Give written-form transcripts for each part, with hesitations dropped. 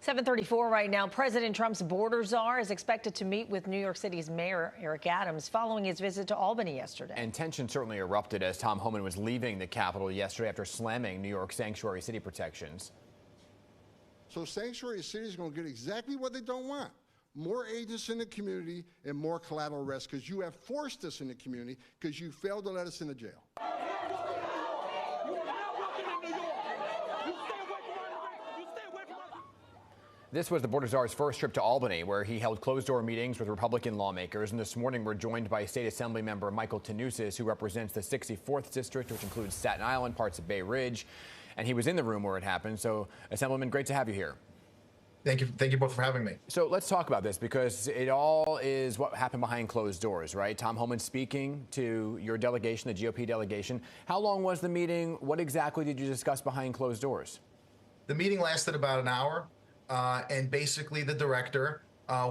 7:34 right now. President Trump's border czar is expected to meet with New York City's Mayor Eric Adams following his visit to Albany yesterday. And tension certainly erupted as Tom Homan was leaving the Capitol yesterday after slamming New York's sanctuary city protections. So sanctuary city is going to get exactly what they don't want. More agents in the community and more collateral arrests because you have forced us in the community because you failed to let us into jail. This was the border czar's first trip to Albany, where he held closed-door meetings with Republican lawmakers. And this morning, we're joined by State Assembly member Michael Tannousis, who represents the 64th District, which includes Staten Island, parts of Bay Ridge. And he was in the room where it happened. So, Assemblyman, great to have you here. Thank you both for having me. So let's talk about this, because it all is what happened behind closed doors, right? Tom Homan speaking to your delegation, the GOP delegation. How long was the meeting? What exactly did you discuss behind closed doors? The meeting lasted about an hour, and basically the director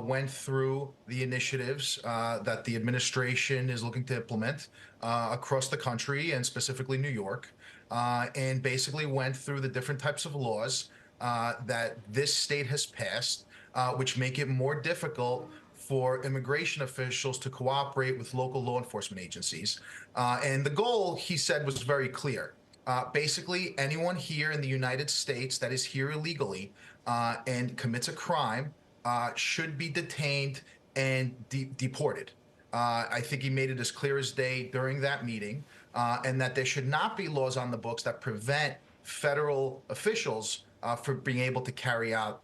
went through the initiatives that the administration is looking to implement across the country and specifically New York, and basically went through the different types of laws that this state has passed, which make it more difficult for immigration officials to cooperate with local law enforcement agencies. And the goal, he said, was very clear. Basically, anyone here in the United States that is here illegally and commits a crime should be detained and deported. I think he made it as clear as day during that meeting, and that there should not be laws on the books that prevent federal officials for being able to carry out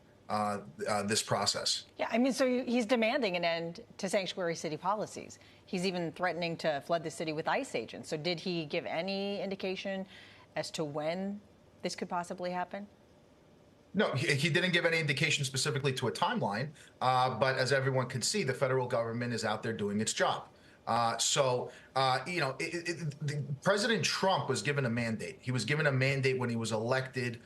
this process. Yeah, I mean, so he's demanding an end to sanctuary city policies. He's even threatening to flood the city with ICE agents. So did he give any indication as to when this could possibly happen? No, he didn't give any indication specifically to a timeline, but as everyone can see, the federal government is out there doing its job. President Trump was given a mandate. He was given a mandate when he was elected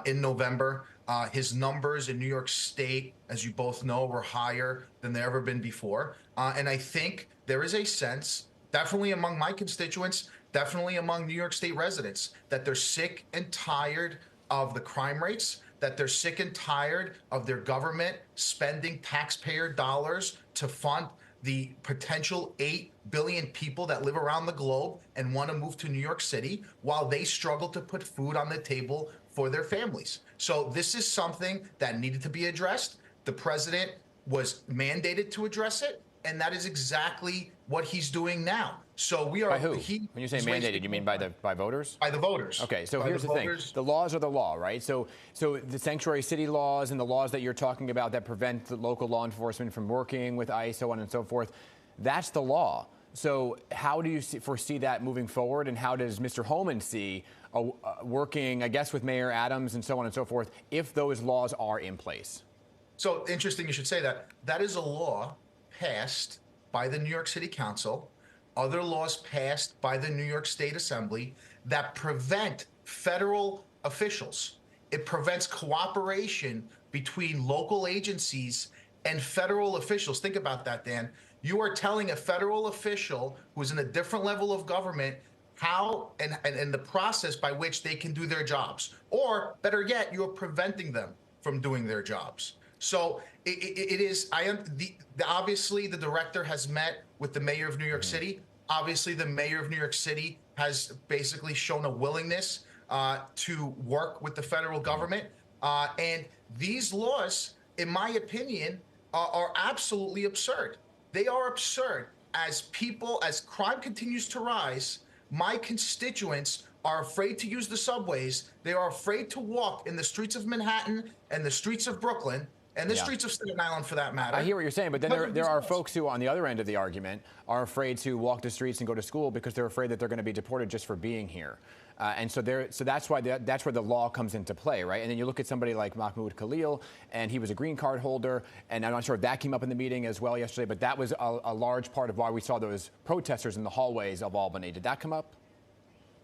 in November. His numbers in New York State, as you both know, were higher than they've ever been before. And I think there is a sense, definitely among my constituents, definitely among New York State residents, that they're sick and tired of the crime rates, that they're sick and tired of their government spending taxpayer dollars to fund the potential 8 billion people that live around the globe and want to move to New York City while they struggle to put food on the table for their families. So this is something that needed to be addressed. The president was mandated to address it, and that is exactly what he's doing now. So we are. By who? When you say mandated, you mean by voters? By the voters. Okay, so here's the thing. The laws are the law, right? So the sanctuary city laws and the laws that you're talking about that prevent the local law enforcement from working with ICE, so on and so forth, that's the law. So how do you foresee that moving forward, and how does Mr. Homan see working, I guess, with Mayor Adams and so on and so forth, if those laws are in place? So interesting you should say that. That is a law passed by the New York City Council, other laws passed by the New York State Assembly that prevent federal officials. It prevents cooperation between local agencies and federal officials. Think about that, Dan. You are telling a federal official who's in a different level of government how and the process by which they can do their jobs. Or better yet, you are preventing them from doing their jobs. So it is, obviously the director has met with the mayor of New York City. Obviously the mayor of New York City has basically shown a willingness to work with the federal government. And these laws, in my opinion, are absolutely absurd. They are absurd. As crime continues to rise, my constituents are afraid to use the subways. They are afraid to walk in the streets of Manhattan and the streets of Brooklyn and the streets of Staten Island, for that matter. I hear what you're saying, but then there are folks who, on the other end of the argument, are afraid to walk the streets and go to school because they're afraid that they're going to be deported just for being here. And so that's why that's where the law comes into play, right? And then you look at somebody like Mahmoud Khalil, and he was a green card holder, and I'm not sure if that came up in the meeting as well yesterday, but that was a large part of why we saw those protesters in the hallways of Albany. Did that come up?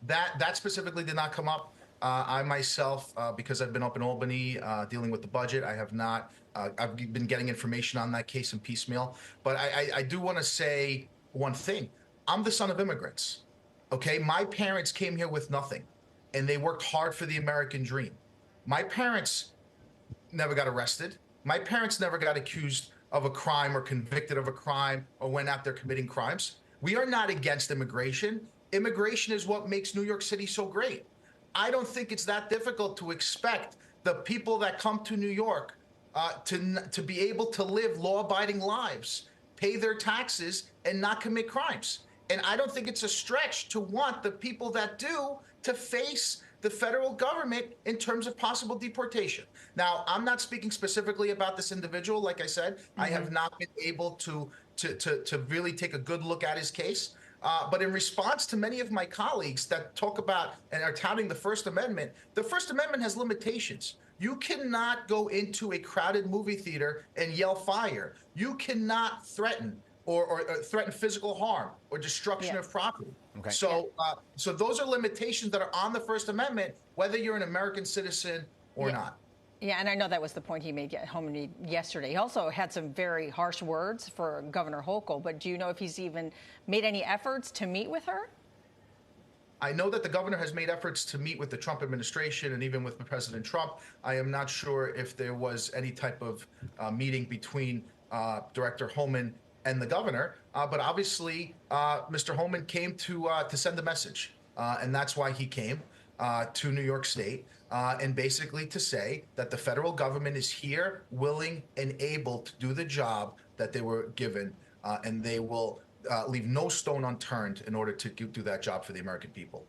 That specifically did not come up. I myself, because I've been up in Albany dealing with the budget, I have not. I've been getting information on that case in piecemeal. But I do want to say one thing. I'm the son of immigrants. Okay, my parents came here with nothing, and they worked hard for the American dream. My parents never got arrested. My parents never got accused of a crime or convicted of a crime or went out there committing crimes. We are not against immigration. Immigration is what makes New York City so great. I don't think it's that difficult to expect the people that come to New York to be able to live law-abiding lives, pay their taxes, and not commit crimes. And I don't think it's a stretch to want the people that do to face the federal government in terms of possible deportation. Now, I'm not speaking specifically about this individual. Like I said, I have not been able to really take a good look at his case. But in response to many of my colleagues that talk about and are touting the First Amendment has limitations. You cannot go into a crowded movie theater and yell fire. You cannot threaten or threaten physical harm or destruction of property. Okay. So, so those are limitations that are on the First Amendment, whether you're an American citizen or not. Yeah, and I know that was the point he made at home yesterday. He also had some very harsh words for Governor Hochul, but do you know if he's even made any efforts to meet with her? I know that the governor has made efforts to meet with the Trump administration and even with President Trump. I am not sure if there was any type of meeting between Director Holman and the governor, but obviously Mr. Holman came to send a message, and that's why he came to New York State, and basically to say that the federal government is here, willing and able to do the job that they were given, and they will leave no stone unturned in order to do that job for the American people.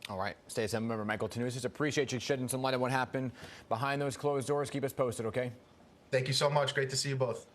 All right. State Assembly Member Michael Tannousis, appreciate you shedding some light on what happened behind those closed doors. Keep us posted, okay? Thank you so much. Great to see you both.